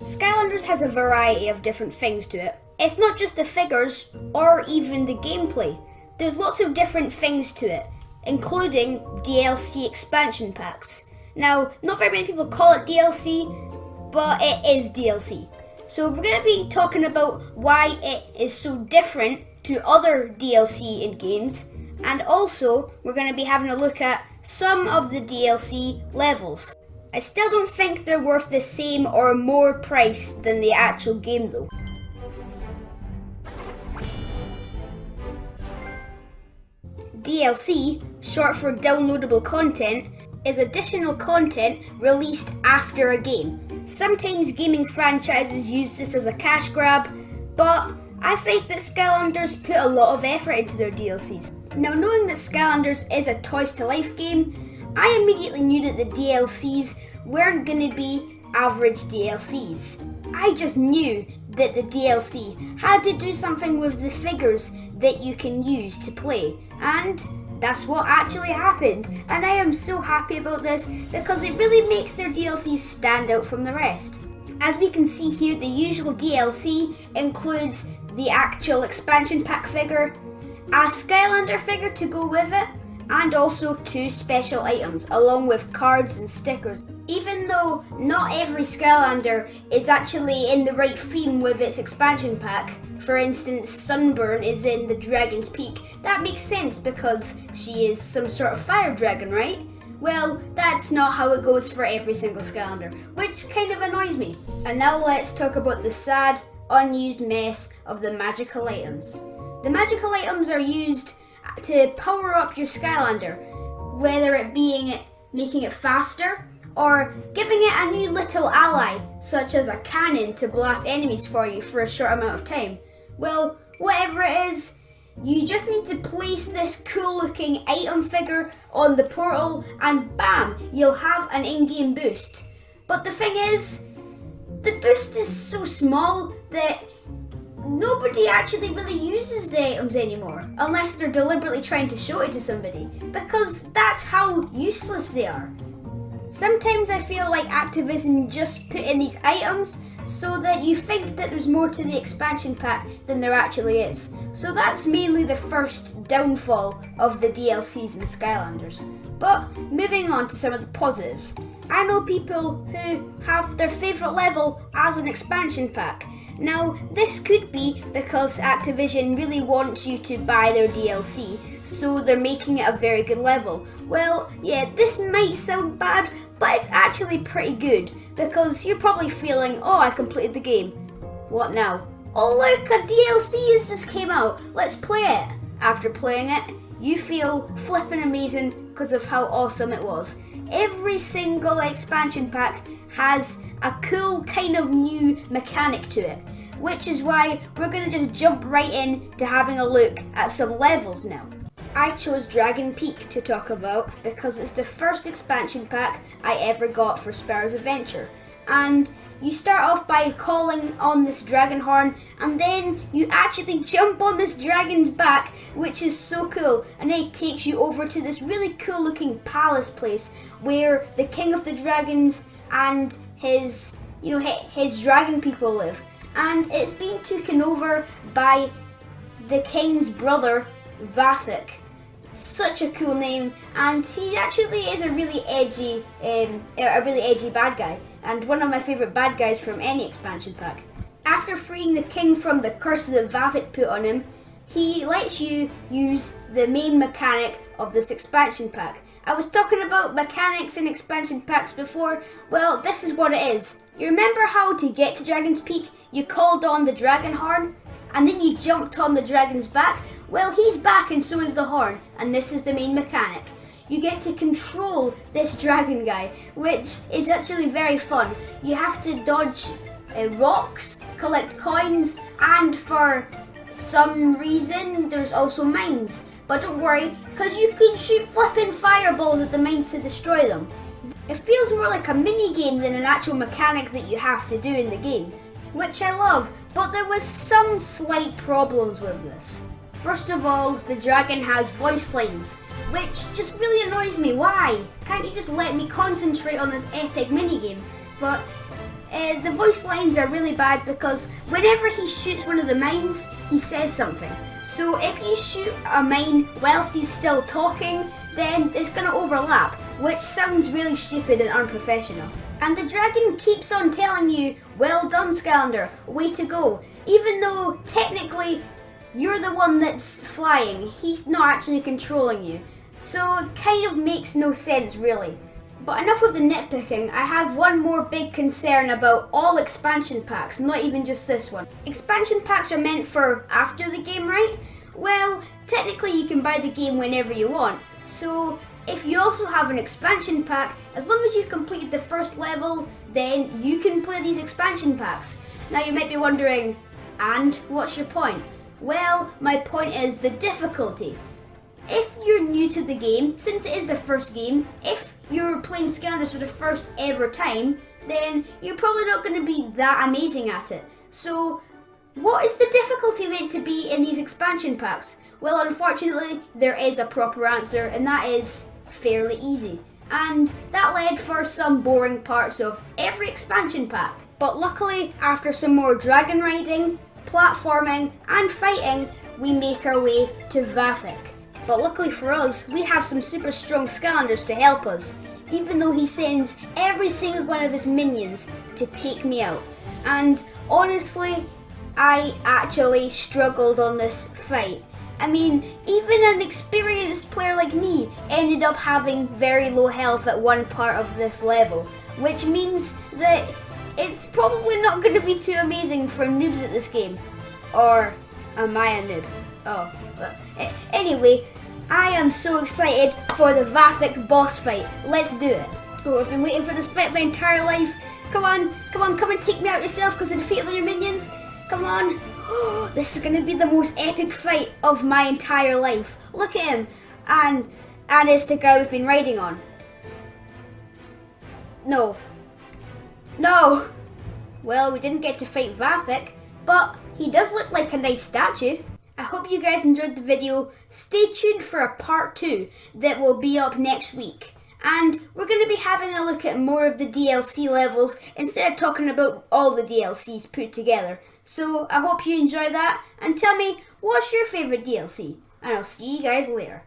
Skylanders has a variety of different things to it. It's not just the figures or even the gameplay. There's lots of different things to it, including DLC expansion packs. Now, not very many people call it DLC, but it is DLC. So we're going to be talking about why it is so different to other DLC in games, and also we're going to be having a look at some of the DLC levels. I still don't think they're worth the same or more price than the actual game though. DLC, short for downloadable content, is additional content released after a game. Sometimes gaming franchises use this as a cash grab, but I think that Skylanders put a lot of effort into their DLCs. Now, knowing that Skylanders is a Toys to Life game, I immediately knew that the DLCs weren't going to be average DLCs. I just knew that the DLC had to do something with the figures that you can use to play, and that's what actually happened, and I am so happy about this because it really makes their DLCs stand out from the rest. As we can see here, the usual DLC includes the actual expansion pack figure, a Skylander figure to go with it, and also 2 special items along with cards and stickers. Even though not every Skylander is actually in the right theme with its expansion pack, for instance, Sunburn is in the Dragon's Peak. That makes sense because she is some sort of fire dragon, right? Well, that's not how it goes for every single Skylander, which kind of annoys me. And now let's talk about the sad, unused mess of the magical items. The magical items are used to power up your Skylander, whether it being making it faster, or giving it a new little ally, such as a cannon to blast enemies for you for a short amount of time. Well, whatever it is, you just need to place this cool looking item figure on the portal and bam, you'll have an in-game boost. But the thing is, the boost is so small that nobody actually really uses the items anymore, unless they're deliberately trying to show it to somebody, because that's how useless they are. Sometimes I feel like Activision just put in these items so that you think that there's more to the expansion pack than there actually is. So that's mainly the first downfall of the DLCs in Skylanders. But moving on to some of the positives. I know people who have their favourite level as an expansion pack. Now, this could be because Activision really wants you to buy their DLC, so they're making it a very good level. Well, yeah, this might sound bad, but it's actually pretty good, because you're probably feeling, oh, I completed the game. What now? Oh look, a DLC has just came out, let's play it. After playing it, you feel flippin' amazing because of how awesome it was. Every single expansion pack has a cool kind of new mechanic to it, which is why we're going to just jump right in to having a look at some levels now. I chose Dragon Peak to talk about because it's the first expansion pack I ever got for Sparrow's Adventure, and you start off by calling on this dragon horn, and then you actually jump on this dragon's back, which is so cool, and it takes you over to this really cool looking palace place where the king of the dragons and his dragon people live, and it's being taken over by the king's brother, Vathek. Such a cool name, and he actually is a really edgy bad guy, and one of my favourite bad guys from any expansion pack. After freeing the king from the curse that Vathek put on him, he lets you use the main mechanic of this expansion pack. I was talking about mechanics in expansion packs before. Well, this is what it is. You remember how to get to Dragon's Peak, you called on the dragon horn, and then you jumped on the dragon's back? Well, he's back and so is the horn, and this is the main mechanic. You get to control this dragon guy, which is actually very fun. You have to dodge rocks, collect coins, and for some reason there's also mines. But don't worry, because you can shoot flipping fireballs at the mines to destroy them. It feels more like a mini game than an actual mechanic that you have to do in the game, which I love, but there was some slight problems with this. First of all, the dragon has voice lines, which just really annoys me. Why? Can't you just let me concentrate on this epic minigame? But The voice lines are really bad because whenever he shoots one of the mines, he says something. So if you shoot a mine whilst he's still talking, then it's going to overlap, which sounds really stupid and unprofessional. And the dragon keeps on telling you, well done Skylander, way to go, even though technically you're the one that's flying, he's not actually controlling you. So it kind of makes no sense really. But enough of the nitpicking, I have one more big concern about all expansion packs, not even just this one. Expansion packs are meant for after the game, right? Well, technically you can buy the game whenever you want. So if you also have an expansion pack, as long as you've completed the first level, then you can play these expansion packs. Now you might be wondering, and what's your point? Well, my point is the difficulty. If you're new to the game, since it is the first game, if you're playing Skylanders for the first ever time, then you're probably not going to be that amazing at it. So, what is the difficulty meant to be in these expansion packs? Well, unfortunately, there is a proper answer, and that is fairly easy. And that led for some boring parts of every expansion pack. But luckily, after some more dragon riding, platforming, and fighting, we make our way to Vafik. But luckily for us, we have some super strong Skylanders to help us, even though he sends every single one of his minions to take me out. And honestly, I actually struggled on this fight. I mean, even an experienced player like me ended up having very low health at one part of this level, which means that it's probably not going to be too amazing for noobs at this game. Or am I a noob? Oh, well, anyway, I am so excited for the Vafik boss fight. Let's do it. Oh, I've been waiting for this fight my entire life. Come on, come and take me out yourself because I defeated all your minions. Come on. Oh, this is going to be the most epic fight of my entire life. Look at him. And it's the guy we've been riding on. No. No. Well, we didn't get to fight Vafik, but he does look like a nice statue. I hope you guys enjoyed the video. Stay tuned for a part 2 that will be up next week. And we're going to be having a look at more of the DLC levels instead of talking about all the DLCs put together. So I hope you enjoy that and tell me what's your favourite DLC. And I'll see you guys later.